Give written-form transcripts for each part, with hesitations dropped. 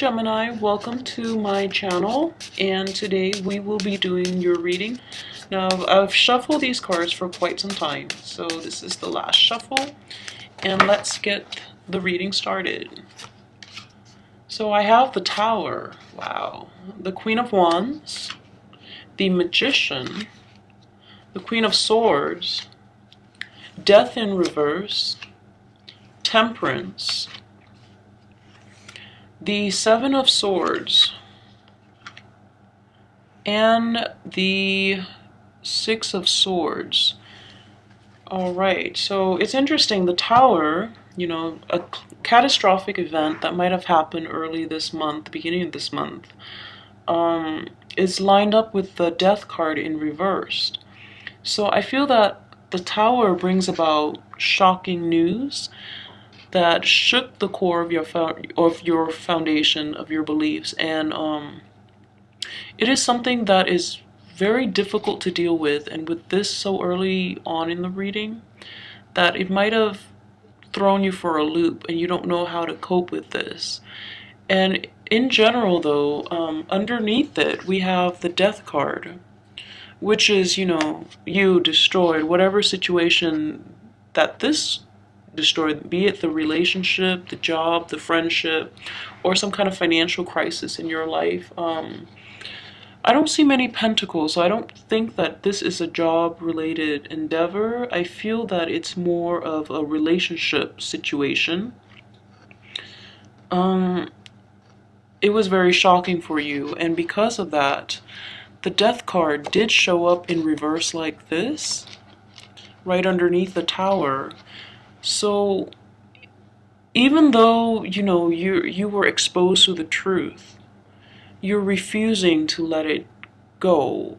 Gemini, welcome to my channel, and today we will be doing your reading. Now, I've shuffled these cards for quite some time, so this is the last shuffle, and let's get the reading started. So I have the Tower, wow, the Queen of Wands, the Magician, the Queen of Swords, Death in reverse, Temperance, the Seven of Swords, and the Six of Swords. Alright, so it's interesting. The Tower, a catastrophic event that might have happened early this month, beginning of this month, is lined up with the Death card in reverse. So I feel that the Tower brings about shocking news that shook the core of your foundation, of your beliefs, and it is something that is very difficult to deal with, and with this so early on in the reading, that it might have thrown you for a loop and you don't know how to cope with this. And in general though, underneath it we have the Death card, which is, you destroyed whatever situation that this destroyed, be it the relationship, the job, the friendship, or some kind of financial crisis in your life. I don't see many pentacles, so I don't think that this is a job-related endeavor. I feel that it's more of a relationship situation. It was very shocking for you, and because of that, the Death card did show up in reverse like this, right underneath the Tower. So even though, you were exposed to the truth, you're refusing to let it go.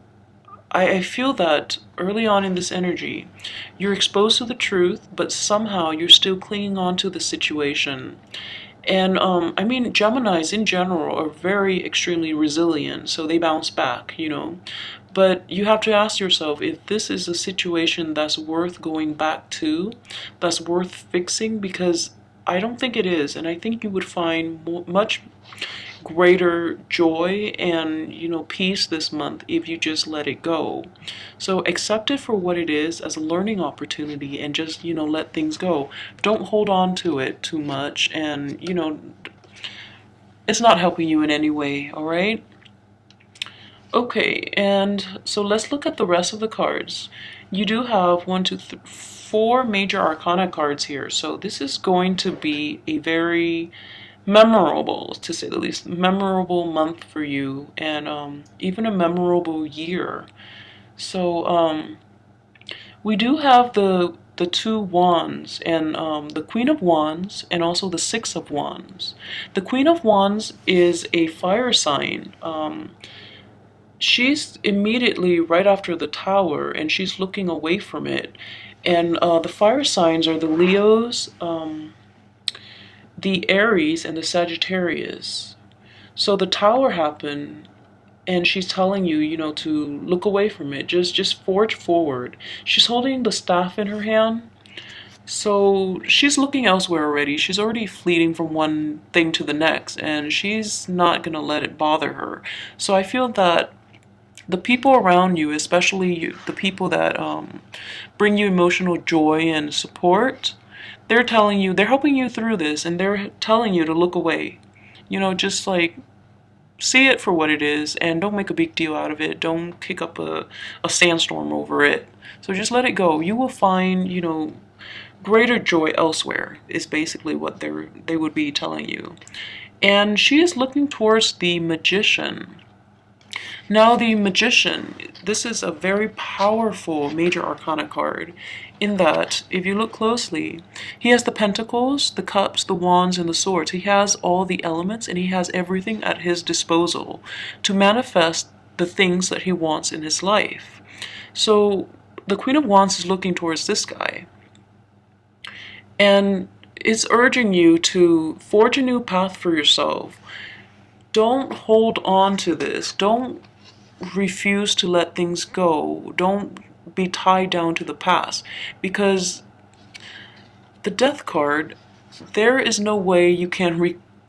I feel that early on in this energy, you're exposed to the truth, but somehow you're still clinging on to the situation. And I mean, Geminis in general are very extremely resilient, so they bounce back, But you have to ask yourself if this is a situation that's worth going back to, that's worth fixing, because I don't think it is. And I think you would find much greater joy and, peace this month if you just let it go. So accept it for what it is, as a learning opportunity, and just, let things go. Don't hold on to it too much, and, it's not helping you in any way, all right? Okay, and so let's look at the rest of the cards. You do have 4 major arcana cards here, so this is going to be a very memorable, to say the least, memorable month for you, and even a memorable year. So we do have the two wands, and the Queen of Wands, and also the Six of Wands. The Queen of Wands is a fire sign. She's immediately right after the Tower, and she's looking away from it. And the fire signs are the Leos, the Aries, and the Sagittarius. So the Tower happened, and she's telling you, to look away from it. Just forge forward. She's holding the staff in her hand, so she's looking elsewhere already. She's already fleeting from one thing to the next, and she's not gonna let it bother her. So I feel that the people around you, especially the people that bring you emotional joy and support, they're telling you, they're helping you through this, and they're telling you to look away. Just like, see it for what it is, and don't make a big deal out of it. Don't kick up a sandstorm over it. So just let it go. You will find, greater joy elsewhere, is basically what they would be telling you. And she is looking towards the Magician. Now the Magician, this is a very powerful major arcana card, in that, if you look closely, he has the Pentacles, the Cups, the Wands, and the Swords. He has all the elements, and he has everything at his disposal to manifest the things that he wants in his life. So the Queen of Wands is looking towards this guy, and it's urging you to forge a new path for yourself. Don't hold on to this. Don't refuse to let things go. Don't be tied down to the past, because the Death card, there is no way you can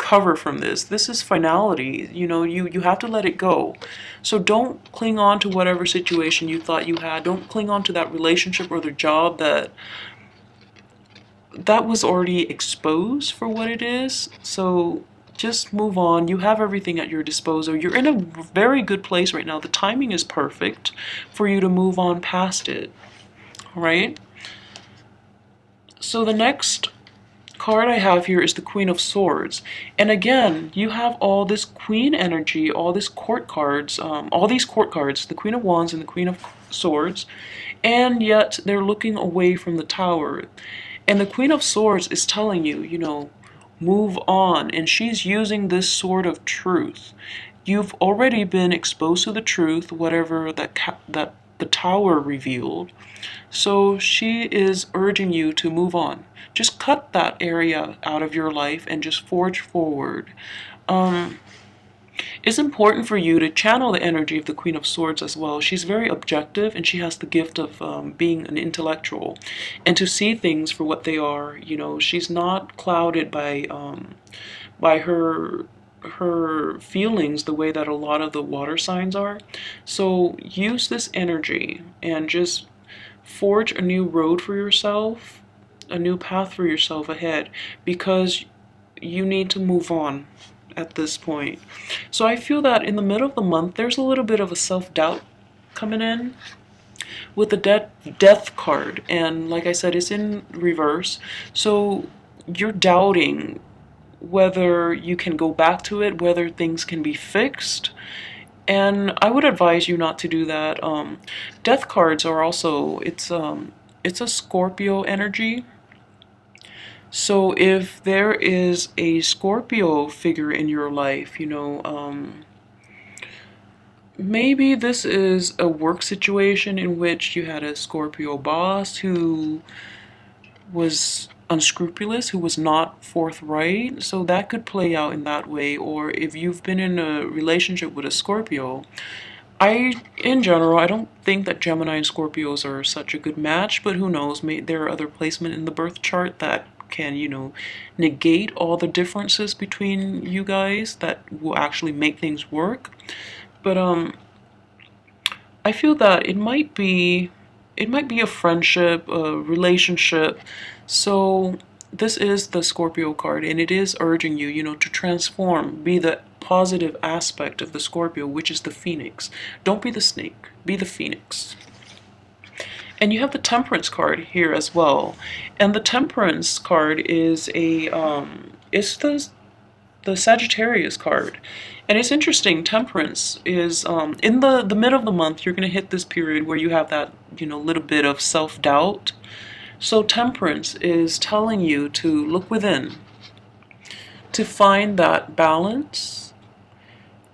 recover from this. This is finality. You know, you have to let it go. So don't cling on to whatever situation you thought you had. Don't cling on to that relationship or the job that was already exposed for what it is. So just move on. You have everything at your disposal. You're in a very good place right now. The timing is perfect for you to move on past it. All right? So the next card I have here is the Queen of Swords. And again, you have all this Queen energy, all these court cards, the Queen of Wands and the Queen of Swords, and yet they're looking away from the Tower. And the Queen of Swords is telling you, you know, move on. And she's using this sword of truth. You've already been exposed to the truth, whatever that the Tower revealed. So she is urging you to move on. Just cut that area out of your life and just forge forward. It's important for you to channel the energy of the Queen of Swords as well. She's very objective, and she has the gift of being an intellectual and to see things for what they are. You know, she's not clouded by her feelings the way that a lot of the water signs are. So use this energy and just forge a new road for yourself, a new path for yourself ahead, because you need to move on at this point. So I feel that in the middle of the month, there's a little bit of a self-doubt coming in with the death card. And like I said, it's in reverse. So you're doubting whether you can go back to it, whether things can be fixed. And I would advise you not to do that. Death cards are also, it's a Scorpio energy. So if there is a Scorpio figure in your life, you know, maybe this is a work situation in which you had a Scorpio boss who was unscrupulous, who was not forthright. So that could play out in that way. Or if you've been in a relationship with a Scorpio, in general, I don't think that Gemini and Scorpios are such a good match, but who knows, there are other placement in the birth chart that can, you know, negate all the differences between you guys that will actually make things work. But I feel that it might be a friendship, a relationship. So this is the Scorpio card, and it is urging you, you know, to transform, be the positive aspect of the Scorpio, which is the phoenix. Don't be the snake, be the phoenix. And you have the Temperance card here as well. And the Temperance card is it's the Sagittarius card. And it's interesting, Temperance is, in the middle of the month, you're going to hit this period where you have that, you know, little bit of self-doubt. So Temperance is telling you to look within, to find that balance,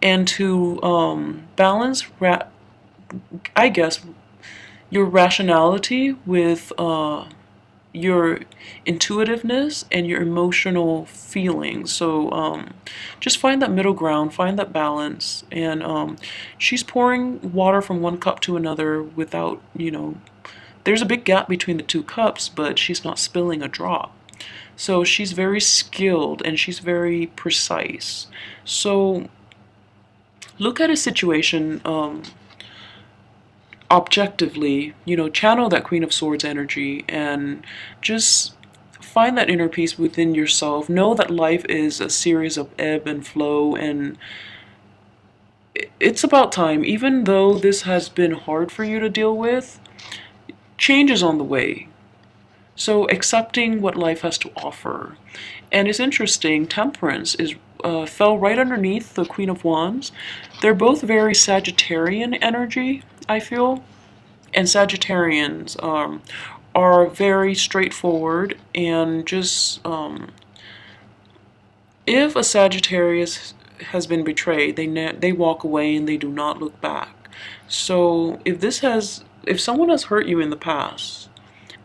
and to balance, I guess, your rationality with your intuitiveness and your emotional feelings. So just find that middle ground, find that balance. And she's pouring water from one cup to another without, you know, there's a big gap between the two cups, but she's not spilling a drop. So she's very skilled and she's very precise. So look at a situation objectively, you know, channel that Queen of Swords energy and just find that inner peace within yourself. Know that life is a series of ebb and flow, and it's about time. Even though this has been hard for you to deal with, change is on the way. So accepting what life has to offer. And it's interesting, Temperance is fell right underneath the Queen of Wands. They're both very Sagittarian energy, I feel. And Sagittarians are very straightforward, and just if a Sagittarius has been betrayed, they walk away and they do not look back. So if someone has hurt you in the past,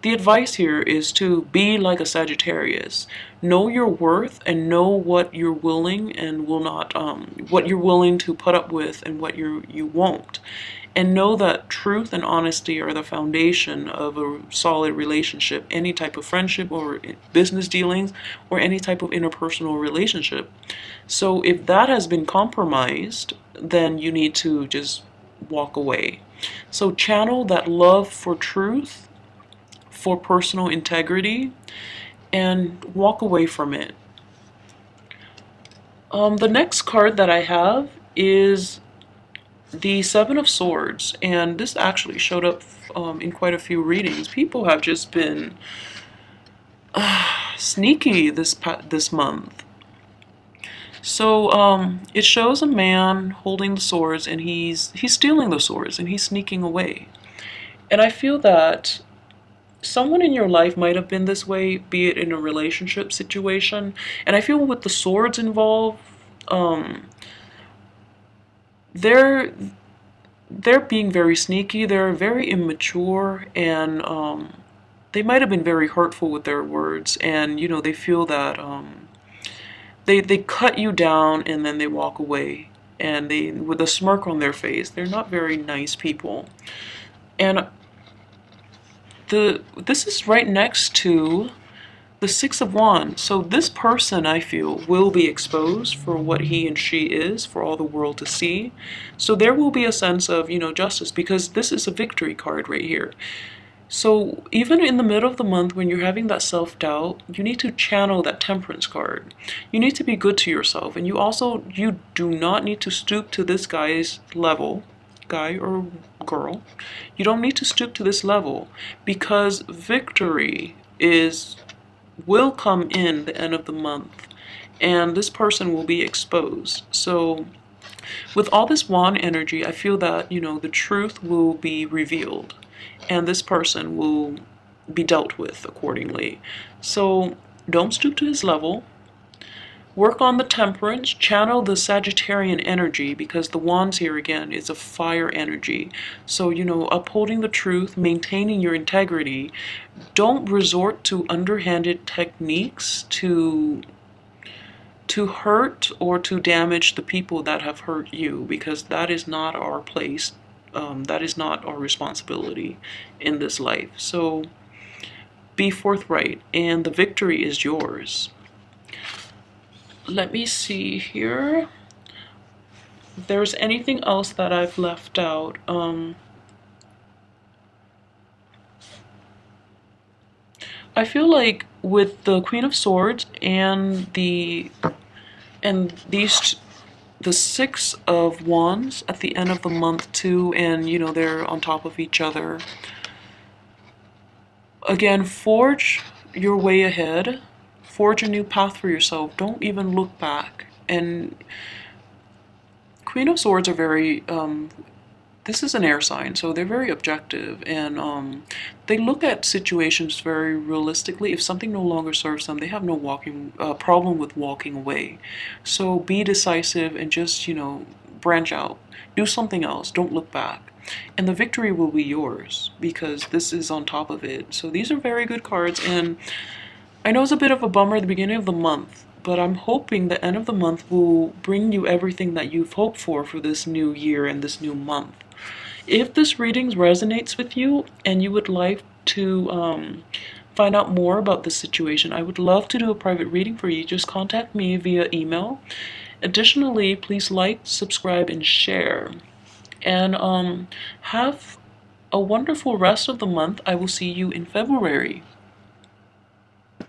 The advice here is to be like a Sagittarius. Know your worth and know what you're willing and will not, what you're willing to put up with and what you won't. And know that truth and honesty are the foundation of a solid relationship, any type of friendship or business dealings or any type of interpersonal relationship. So if that has been compromised, then you need to just walk away. So channel that love for truth, for personal integrity, and walk away from it. The next card that I have is the Seven of Swords, and this actually showed up in quite a few readings. People have just been sneaky this month. So it shows a man holding the swords, and he's stealing the swords, and he's sneaking away. And I feel that someone in your life might have been this way, be it in a relationship situation. And I feel with the swords involved, they're being very sneaky, they're very immature, and they might have been very hurtful with their words, and you know, they feel that they cut you down and then they walk away, and they, with a smirk on their face, they're not very nice people. And this is right next to the Six of Wands. So this person, I feel, will be exposed for what he and she is, for all the world to see. So there will be a sense of, you know, justice, because this is a victory card right here. So even in the middle of the month when you're having that self-doubt, you need to channel that Temperance card. You need to be good to yourself, and you do not need to stoop to this guy's level, guy or girl. You don't need to stoop to this level, because victory will come in the end of the month, and this person will be exposed. So with all this wand energy, I feel that, you know, the truth will be revealed, and this person will be dealt with accordingly. So don't stoop to his level. Work on the Temperance, channel the Sagittarian energy, because the wands here again is a fire energy. So, you know, upholding the truth, maintaining your integrity. Don't resort to underhanded techniques to hurt or to damage the people that have hurt you, because that is not our place. That is not our responsibility in this life. So be forthright, and the victory is yours. Let me see here if there's anything else that I've left out. I feel like with the Queen of Swords and the Six of Wands at the end of the month too, and you know, they're on top of each other. Again, forge your way ahead. Forge a new path for yourself. Don't even look back. And Queen of Swords are very, this is an air sign, so they're very objective, and they look at situations very realistically. If something no longer serves them, they have no problem with walking away. So be decisive and just, you know, branch out. Do something else. Don't look back. And the victory will be yours, because this is on top of it. So these are very good cards, and I know it's a bit of a bummer at the beginning of the month, but I'm hoping the end of the month will bring you everything that you've hoped for this new year and this new month. If this reading resonates with you and you would like to find out more about this situation, I would love to do a private reading for you. Just contact me via email. Additionally, please like, subscribe, and share. And have a wonderful rest of the month. I will see you in February.